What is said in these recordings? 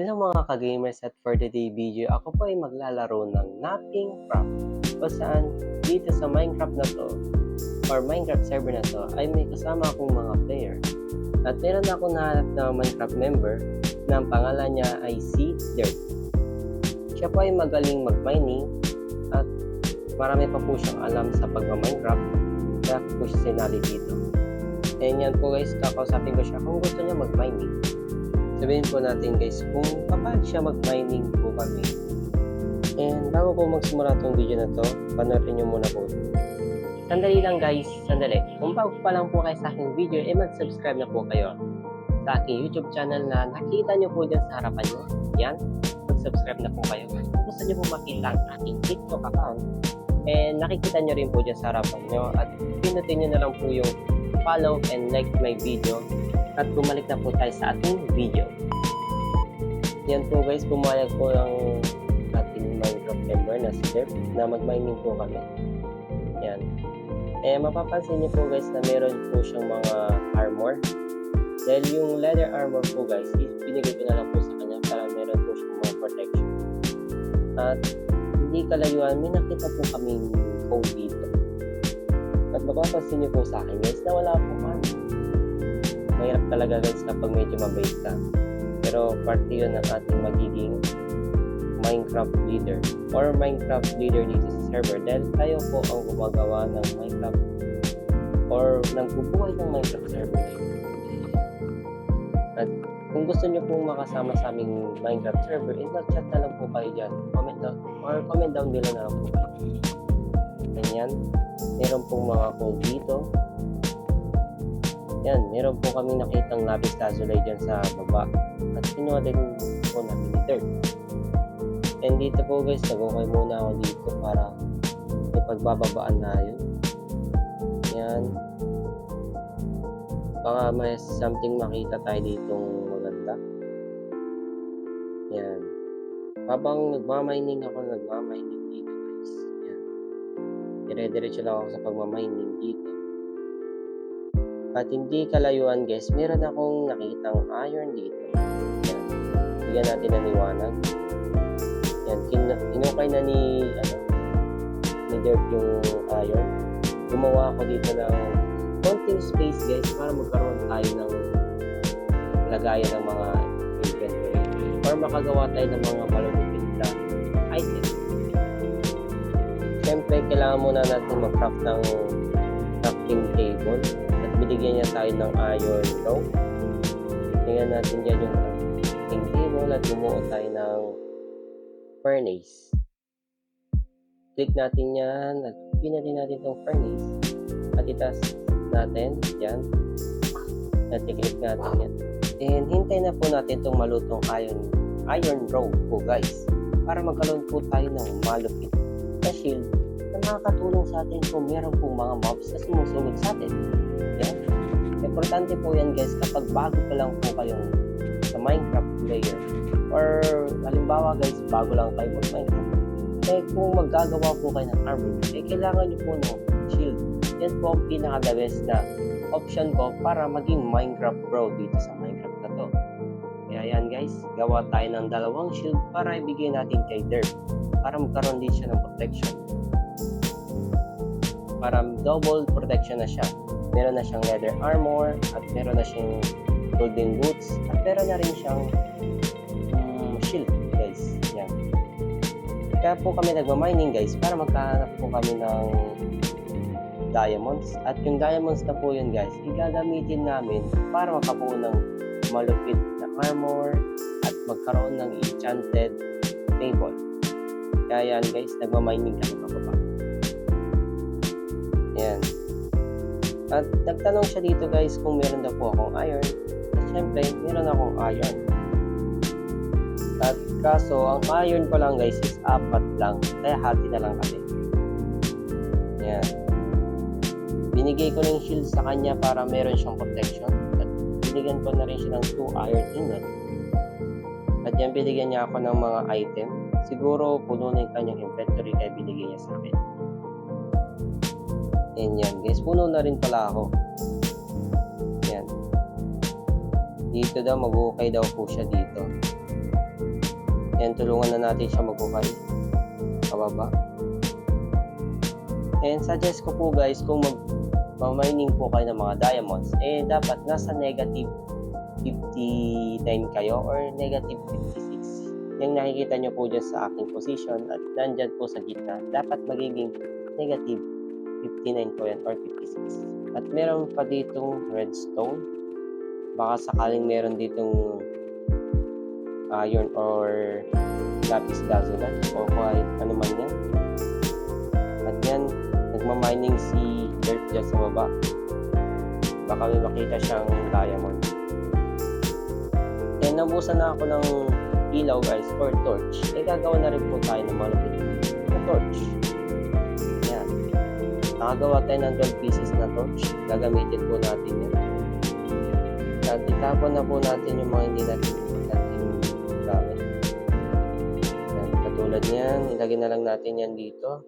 Hello mga ka-gamers, at for today video, ako po ay maglalaro ng Nothing Craft, kung saan dito sa Minecraft na to or Minecraft server na to ay may kasama akong mga player. At meron akong nahanap na Minecraft member na ang pangalan niya ay si Dirt. Siya po ay magaling mag-mining at marami pa po siyang alam sa pag-Minecraft, kaya po siya sinali dito. And yan po guys, kakausapin ko siya kung gusto niya mag-mining. Sabihin po natin guys kung kapag siya mag-mining po kami. And bago po magsimula itong video na to, panoorin nyo muna po. Sandali lang guys, sandali. Kung bago pa lang po kayo sa aking video, mag-subscribe na po kayo sa aking YouTube channel na nakita nyo po dyan sa harapan nyo. Yan, mag-subscribe na po kayo. Kung gusto nyo po makita ang aking TikTok account, and nakikita nyo rin po dyan sa harapan nyo, at pinutin nyo na lang po yung follow and like my video. At bumalik na po tayo sa ating video. Yan po guys, pumayag po ang ating Minecraft member na si Derp na mag-mining po kami. Yan. Mapapansin niyo po guys na meron po siyang mga armor. Dahil yung leather armor po guys, binigay ko na lang po sa kanya para meron po siyang mga protection. At hindi kalayuan, may nakita po kaming code dito. At mapapansin niyo po sa akin guys na wala po armor. Mahirap talaga guys kapag medyo mabait ka. Pero parte yun ng ating magiging Minecraft leader or Minecraft leader dito sa server, dahil tayo po ang gumagawa ng Minecraft or nagbubuhay ng Minecraft server. At kung gusto nyo pong makasama sa aming Minecraft server, mag-chat na lang po kayo dyan. Comment down below na lang po kayo. Ganyan. Meron pong mga code dito. Yan, meron po kami nakitang lapis lazuli dyan sa baba. At kinuha din po namin ni Dirt. And dito po guys, nag-okay muna ako dito para ipagbababaan na yun. Yan. Baka may something makita tayo ditong maganda. Yan. Habang nagmamining ako dito guys. Yan. Dire-diretso lang ako sa pagmamining dito. At hindi kalayuan guys, meron akong nakitang iron dito. Yan. Bigyan natin ng liwanag. Yan, kinukay na ni Dirt yung iron. Gumawa ako dito ng konting space guys para magkaroon tayo ng lagayan ng mga inventory or makagawa tayo ng mga malulupit na item. Siyempre, kailangan muna natin mag-craft ng crafting table. Binigyan niya tayo ng iron rope. Tingnan natin dyan yung crafting table at bumuo tayo ng furnace. Click natin yan at pinatin natin itong furnace at itas natin yan at i-click natin yan. And hintay na po natin itong malutong iron rope po guys para magkaroon po tayo ng malupit na shield na makakatulong sa atin kung meron pong mga mobs na sumusugod sa atin. Yan. Importante po yan guys kapag bago pa lang po kayong sa Minecraft player, or halimbawa guys bago lang kayo mag-Minecraft, kung maggagawa po kayo ng armor, kailangan nyo po ng shield. Yan po ang pinaka-the best na option ko para maging Minecraft pro dito sa Minecraft na to. Kaya yan guys, gawa tayo ng dalawang shield para ibigay natin kay Dirt para magkaroon din siya ng protection, para double protection na siya. Meron na siyang leather armor at meron na siyang golden boots at meron na rin siyang shield guys. Yan. Kaya po kami nagmamining guys para magkahanap po kami ng diamonds, at yung diamonds na po yun guys igagamitin namin para makabuo ng malupit na armor at magkaroon ng enchanted table. Kaya yan guys, nagmamining kami pababa. Yan. At nagtanong siya dito guys kung meron daw po akong iron. At syempre, meron akong iron. At kaso, ang iron ko lang guys is 4 lang. Kaya hati na lang kami. Yan. Binigay ko ng shield sa kanya para meron siyang protection. At binigyan ko na rin siya ng 2 iron ingot. At yan, binigyan niya ako ng mga item. Siguro puno na yung kanyang inventory kaya binigay niya sa akin. And yan guys, puno na rin pala ako. Yan. Dito daw, mag-ukay daw po siya dito. And tulungan na natin siya maghukay. Pababa. And suggest ko po guys, kung mag-mining po kayo ng mga diamonds, dapat nasa negative 59 kayo or negative 56. Yung nakikita nyo po dyan sa aking position at nandyan po sa gitna, dapat magiging negative 59 po yan or 56. At meron pa ditong redstone. Baka sakaling meron ditong iron or lapis lazuli o kahit ano man yan. At yan, nagmamining si Dirt dyan sa baba. Baka may makita siyang diamond. And nabusan na ako ng ilaw guys or torch. Gagawa na rin po tayo ng malapit na torch. Yan. Nakagawa tayo ng 12 pieces na torch. Gagamitin po natin yan. At itapon na po natin yung mga hindi natin gamit. Yan. Katulad niyan, ilagay na lang natin yan dito.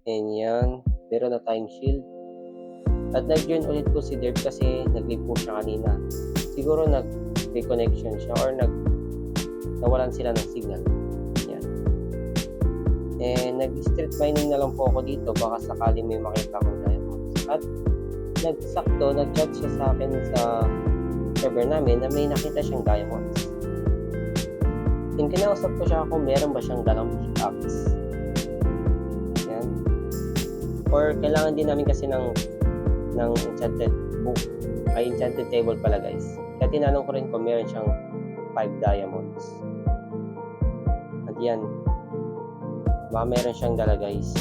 And yan. Meron na tayong shield. At nag-join ulit po si Derp kasi nag-leave po siya kanina. Siguro nag-reconnection siya or nawalan sila ng signal. Yan. And nag-street mining na lang po ako dito. Baka sakaling may makita akong diamonds. At nag-chat siya sa akin sa server namin na may nakita siyang diamonds. And kinausap ko siya kung meron ba siyang dalang pickaxe. Yan. Or kailangan din namin kasi ng enchanted book. Ay, enchanted table pala guys. Kaya tinanong ko rin kung meron siyang 5 diamonds. At yan. Baka meron siyang dala guys.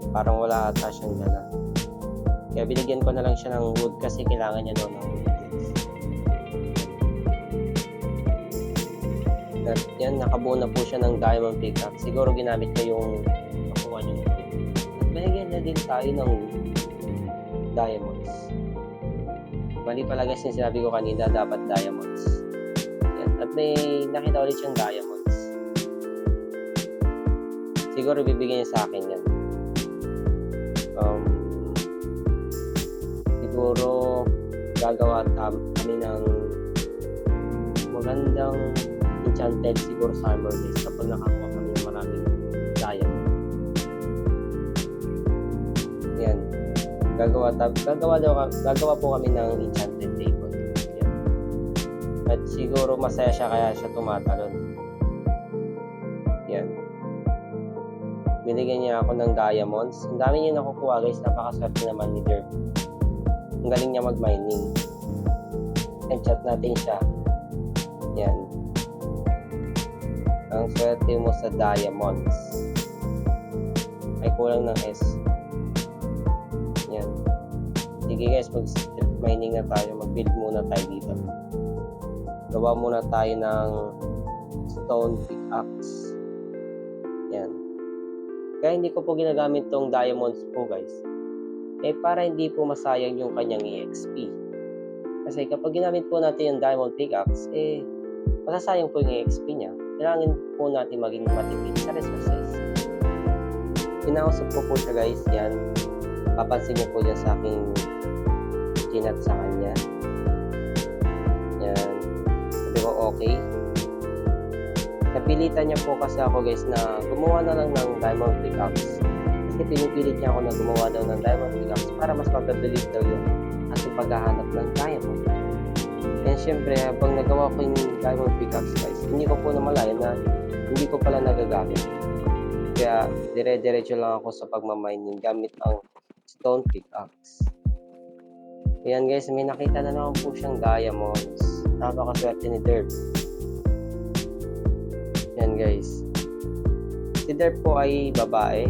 Parang wala ata siyang dala. Kaya binigyan ko na lang siya ng wood kasi kailangan niya daw ng wood. At yan, nakabuo na po siya ng diamond pickaxe. Siguro ginamit niya yung nakuha niya. At binigyan na din tayo ng diamonds. Mali pala guys yung sinabi ko kanina, dapat diamonds. Yan. At may nakita ulit siyang diamonds. Siguro bibigyan niya sa akin yan. Siguro gagawa kami ng magandang enchanted siguro sa armor guys kapag nakakuha kami ng maraming diamond. Yan. Gagawa po kami ng enchanted table. Yan. At siguro masaya siya kaya siya tumatalon. Yan. Binigyan niya ako ng diamonds. Ang dami niya nakukuha guys. Napakaswerte naman ni Derp. Ang galing niya mag-mining. Enchant natin siya. Yan. Ang swerte mo sa diamonds. Ay kulang ng S. Yan. Sige guys, mag-strip mining na tayo. Mag-build muna tayo dito. Gawa muna tayo ng stone pickaxe. Yan. Kaya hindi ko po ginagamit tong diamonds po guys. Para hindi po masayang yung kanyang EXP. Kasi kapag ginamit po natin yung diamond pickaxe, masasayang po yung EXP niya. Kailangan po natin maging matipid sa resources. Kinausap ko po siya guys, yan. Papansin niyo po dyan sa aking chinat sa kanya. Yan. Sabi ko okay. Napilitan niya po kasi ako guys na gumawa na lang ng diamond pickaxe. Kasi pinipilit niya ako na gumawa daw ng diamond pickaxe para mas mapabilis daw yung ating paghahanap ng diamond. And syempre, habang nagawa ko yung diamond pickaxe guys, hindi ko po namalayan na hindi ko pala nagagamit. Kaya dire-diretso lang ako sa pagmamining gamit ang stone pickaxe. Ayan guys, may nakita na naman po siyang diamonds. Napakaswerte ni Derp. Ayan guys. Si Derp po ay babae.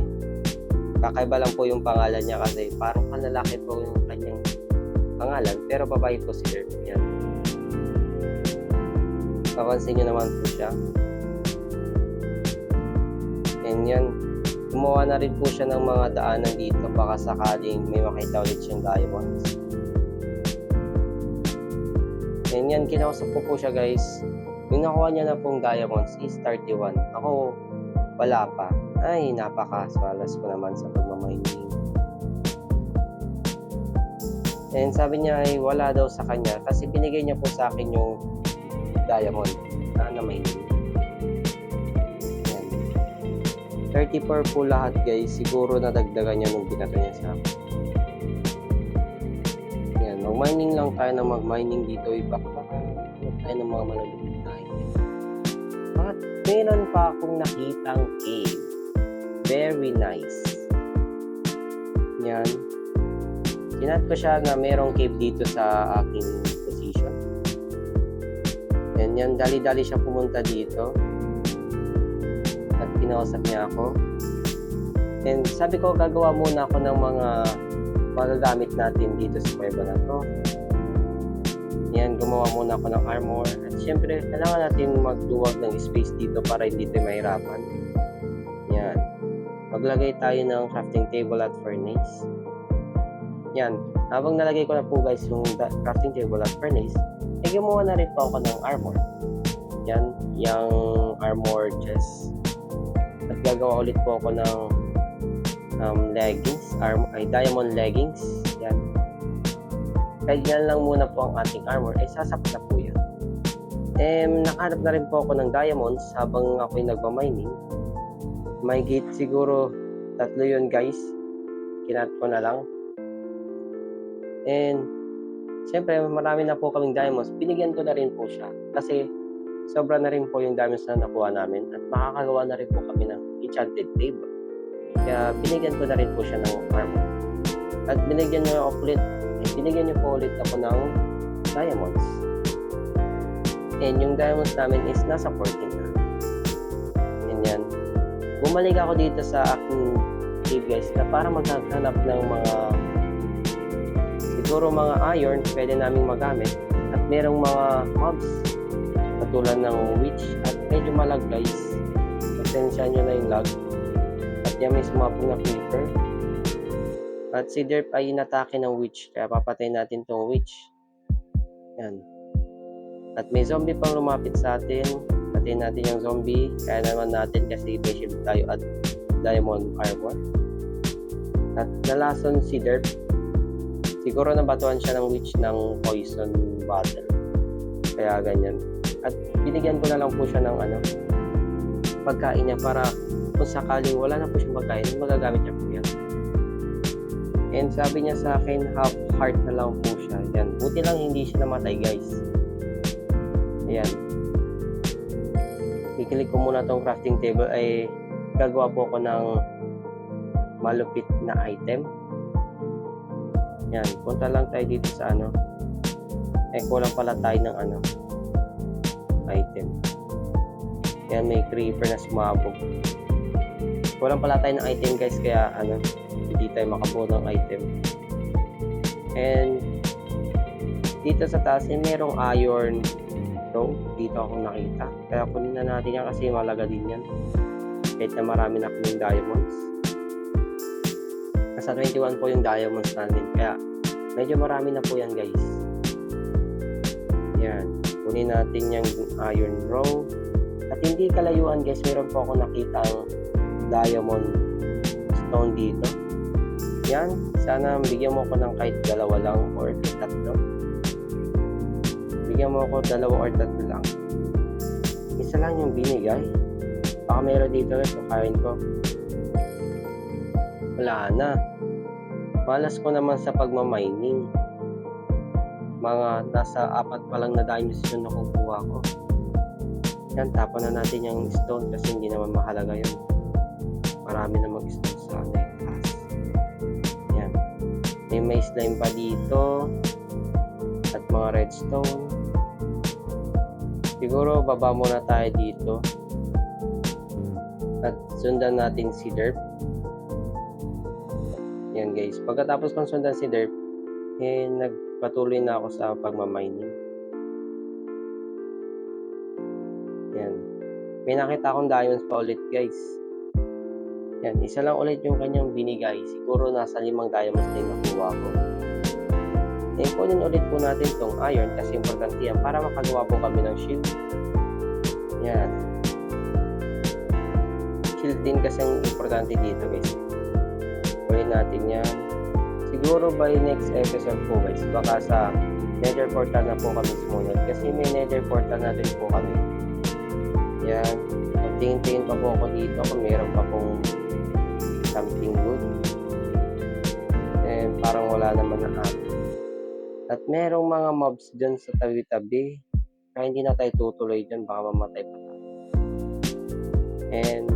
Kakaiba lang po yung pangalan niya kasi parang panlalaki po yung kanyang pangalan. Pero babae po si Derp. Yan. Papansin nyo naman po siya. And yan. Gumawa na rin po siya ng mga daanan dito. Baka sakaling may makita ulit siyang diamonds. And yan. Kinausap ko po siya guys. Yung nakuha niya na pong diamonds is 31. Ako wala pa. Ay, napaka-swalas ko naman sa pagmamining. And sabi niya ay wala daw sa kanya kasi binigay niya po sa akin yung diamond. na mining. Yan. 34 po lahat guys. Siguro nadagdagan niya nung binato niya sa akin. Yan. Mag-mining lang tayo na mag-mining dito. Iba tayo ng mga malulupit na items. At meron pa akong nakitang cave. Very nice. Yan. Sinat ko siya na merong cave dito sa aking position. Yan. Dali-dali siya pumunta dito. At kinausap niya ako. And sabi ko, gagawa muna ako ng mga magagamit natin dito sa kuweba na to. Yan, gumawa muna ako ng armor. At syempre, kailangan natin magduwag ng space dito para hindi tayo mahirapan. Yan. Maglagay tayo ng crafting table at furnace. Yan. Habang nalagay ko na po guys yung crafting table at furnace, gumawa na rin po ako ng armor. Yan. Yung armor chest. At gagawa ulit po ako ng leggings. Diamond leggings. Yan. Kaya yan lang muna po ang ating armor. Sasapat na po yan. Nakahanap na rin po ako ng diamonds habang ako'y nagmamining. May gate siguro 3 yun guys. Kinat ko na lang. Siyempre marami na po kaming diamonds. Binigyan ko na rin po siya. Kasi sobra na rin po yung diamonds na nakuha namin. At makakagawa na rin po kami ng enchanted table. Kaya binigyan ko na rin po siya ng armor. At binigyan niyo po ulit ako ng diamonds. Yung diamonds namin is nasa 14 na. Yan. Bumalik ako dito sa aking cave guys na para maghanap ng siguro mga iron pwede naming magamit. At merong mga mobs katulad ng witch at medyo malag guys. Pasensya nyo na yung lag. At yan may sumapong na creeper. At si Derp ay inatake ng witch. Kaya papatayin natin tong witch. Yan. At may zombie pang lumapit sa atin. Patayin natin yung zombie. Kaya naman natin kasi may shield tayo at diamond armor. At nalason si Derp. Siguro nabatuan siya ng witch ng poison bottle. Kaya ganyan. At binigyan ko na lang po siya ng pagkain niya para kung sakaling wala na po siyang pagkain, magagamit niya po yan. And sabi niya sa akin, half heart na lang po siya. Yan. Buti lang hindi siya namatay guys. Ayan. Kikilik ko muna tong crafting table ay gagawa po ako ng malupit na item. Yan. Punta lang tayo dito sa kulang pala tayo ng item. Yan, may creeper na sumabog. Kulang pala tayo ng item guys, kaya hindi tayo makabuo ng item. And dito sa taas merong iron row. Dito ako nakita. Kaya kunin na natin yan kasi malaga din yan. Kahit na marami na kaming diamonds. Nasa 21 po yung diamonds natin. Kaya medyo marami na po yan guys. Yan. Kunin natin yung iron row. At hindi kalayuan guys, meron po ako nakitang diamond stone dito. Yan. Sana bigyan mo ko ng kahit 2 lang or 3. Bigyan mo ako 2 or 3 lang. Isa lang yung binigay. Baka meron dito guys, kukain ko. Wala na. Malas ko naman sa pagmamining. Mga nasa 4 pa lang na diamonds yung nakukuha ko. Yan, tapon na natin yung stone kasi hindi naman mahalaga yun. Marami namang stone sa taas. Yan. May slime pa dito. At mga redstone. Siguro baba muna tayo dito. At sundan natin si Derp. Yan guys. Pagkatapos kong sundan si Derp, nagpatuloy na ako sa pagmamining. Yan. May nakita akong diamonds pa ulit guys. Yan. Isa lang ulit yung kanyang binigay. Siguro nasa 5 diamonds na yung nakuha ko. Kunin ulit po natin itong iron kasi importante yan para makagawa po kami ng shield. Yan. Shield din kasi ang importante dito guys. Kunin natin yan. Siguro by next episode po guys, baka sa nether portal na po kami sumunod kasi may nether portal na rin po kami. Yan. Magtingin-tingin pa po ako dito kung meron pa pong something good. And parang wala naman na ata. At merong mga mobs dyan sa tabi-tabi. Kaya hindi na tayo tutuloy dyan. Baka mamatay pa tayo. And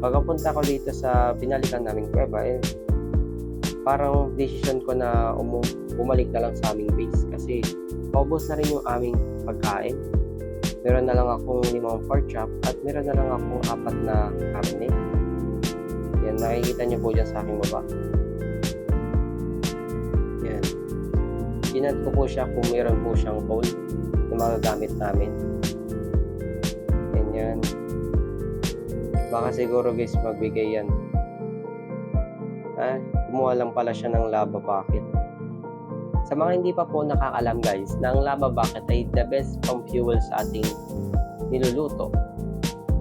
pagkapunta ko dito sa binalikan naming kuweba, parang decision ko na bumalik na lang sa aming base. Kasi paubos na rin yung aming pagkain. Meron na lang akong 5 pork chop at meron na lang akong 4 na karne. Yan, nakikita nyo po dyan sa aking baba. Yan. Ginad ko po siya kung meron po siyang bowl na magagamit namin. Yan. Baka siguro guys magbigay yan. Kumuha lang pala siya ng lava bucket. Sa mga hindi pa po nakakalam guys, na ang lava bucket ay the best pang fuel sa ating niluluto.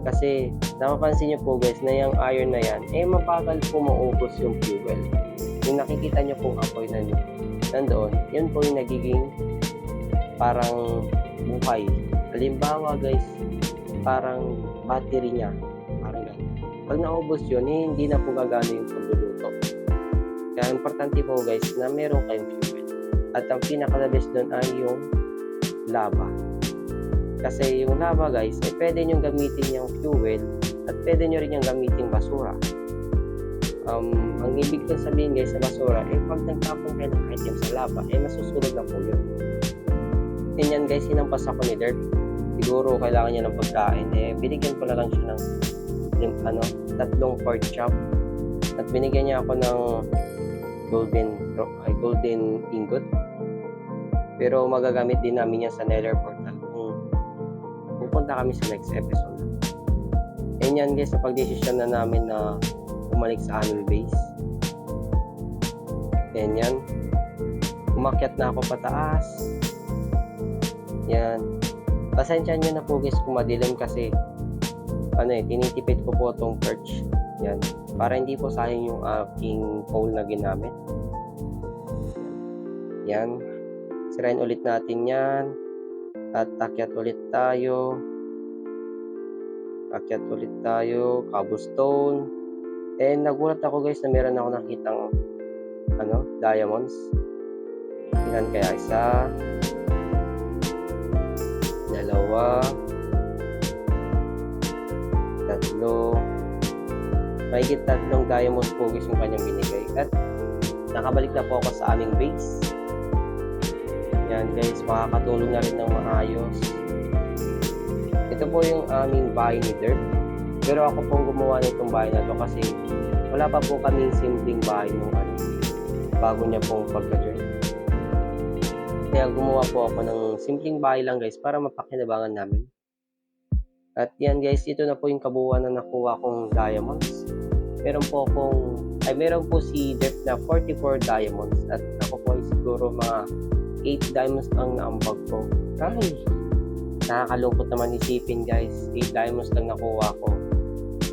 Kasi napapansin nyo po guys na yung iron na yan, mabagal po maubos yung fuel. Yung nakikita nyo pong apoy na nandoon, yun po yung nagiging parang buhay. Halimbawa guys, parang battery niya. Parang ganun. Pag naubos yun, hindi na po gagana yung pagluluto. Kaya importante po guys na meron kayong fuel. At ang pinaka-the-best doon ay yung lava. Kasi yung lava guys, pwede nyo gamitin yung fuel at pwede nyo rin yung gamitin basura. Ang ibig kong sabihin guys sa basura, pag nagtapon kayo ng item sa lava, masusunod na po yun. Yan guys, hinampas ako ni Dirt. Siguro kailangan niya ng pagkain. Binigyan ko na lang siya ng 3 pork chop. At binigyan niya ako ng golden ingot. Pero magagamit din namin yan sa Nether Portal kung pupunta kami sa next episode. And yan guys, sa pagdesisyon na namin na bumalik sa aming base. And yan, umakyat na ako pataas. Yan, pasensya nyo na po guys kung madilim kasi tinitipid ko po itong perch. Yan, para hindi po sayang yung aking pole na ginamit. Yan, sirain ulit natin yan at akyat ulit tayo, cobblestone. And nagulat ako guys na meron ako nakitang diamonds. Ilan kaya? 1, 2, 3, mahigit 3 diamonds po guys yung kanyang binigay. At nakabalik na po ako sa aming base. Yan guys, makakatulong na rin ng maayos. Ito po yung aming bahay ni Dirt. Pero ako pong gumawa nitong bahay na to kasi wala pa po kaming simpleng bahay nung bago niya pong pagka-join. Kaya gumawa po ako ng simpleng bahay lang guys para mapakinabangan namin. At yan guys, ito na po yung kabuuan na nakuha kong diamonds. Meron po si Dirt na 44 diamonds at ako po ay siguro mga 8 diamonds ang naambag ko. Ay, nakakalungkot naman isipin guys, 8 diamonds lang nakuha ko.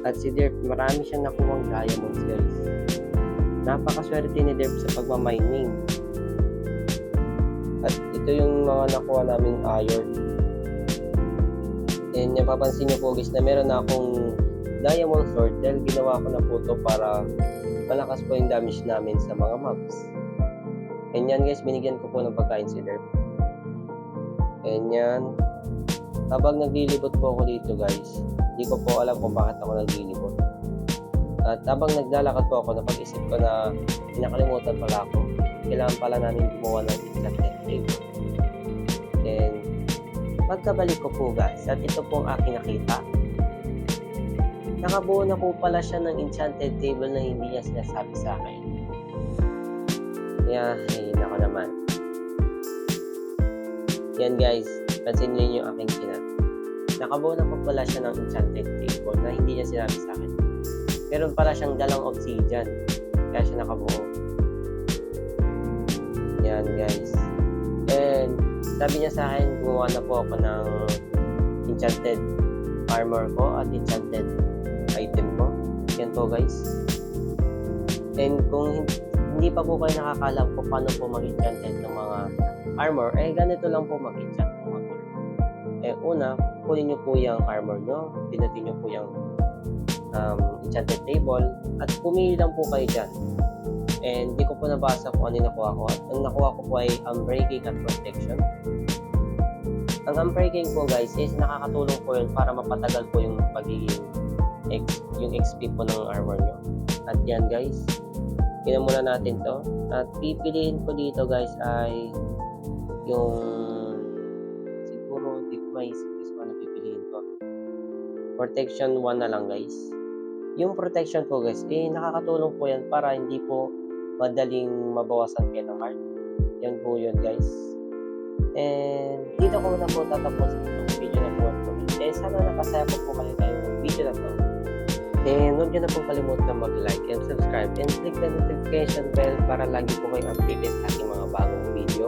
At si Dirt, marami siyang nakuhang diamonds guys. Napakaswerte ni Dirt sa pagmamining. At ito yung mga nakuha naming iron. And napapansin niyo po guys na meron na akong diamond sword dahil ginawa ko na po ito para malakas po yung damage namin sa mga mobs. And yan guys, binigyan ko po ng pagkain si Dirt. And yan, habang naglilibot po ako dito guys, hindi ko po alam kung bakit ako naglilibot. At habang naglalakad po ako, napag-isip ko na nakalimutan pala ako. Kailangan pala namin gumawa ng enchanted table. And pagkabalik ko po guys, at ito po ang aking nakita. Nakabuo na po pala siya ng enchanted table na hindi niya sinasabi sa akin. Kaya, nako naman. Yan guys, pansin niyo yung aking chinat. Nakabuo na po pala siya ng enchanted table na hindi niya sinabi sa akin. Meron pala siyang dalang obsidian, kaya siya nakabuo. Yan guys. And sabi niya sa akin, gumawa na po ako ng enchanted armor ko at enchanted item ko. Yan po guys. And kung hindi pa po kayo nakakalam kung paano po mag-enchanted ng mga armor, ganito lang po mag-enchant ng mga armor. Una, kunin nyo po yung armor nyo, pinutin nyo po yung enchanted table, at pumili lang po kayo dyan. And di ko po nabasa kung ano yung nakuha ko. At ang nakuha ko po ay Unbreaking at Protection. Ang Unbreaking po guys is nakakatulong po yun para mapatagal po yung pagiging yung XP po ng armor nyo. At yan guys, tingnan muna natin to. At pipiliin ko dito guys ay yung siguro di ko maisip kung ano pipiliin ko. Protection 1 na lang guys. Yung protection po guys, nakakatulong po yan para hindi po madaling mabawasan kayo ng heart. Yan po yun guys. And dito ko na po tatapusin itong video na po. Sana nakasaya po kayo ng video na to. And huwag nyo na po kalimutan mag-like and subscribe and click the notification bell para lagi po kayong updated sa aking mga bagong video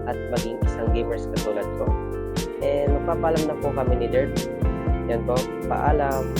at maging isang gamers katulad ko. And magpapaalam na po kami ni Dirt. Yan po, paalam!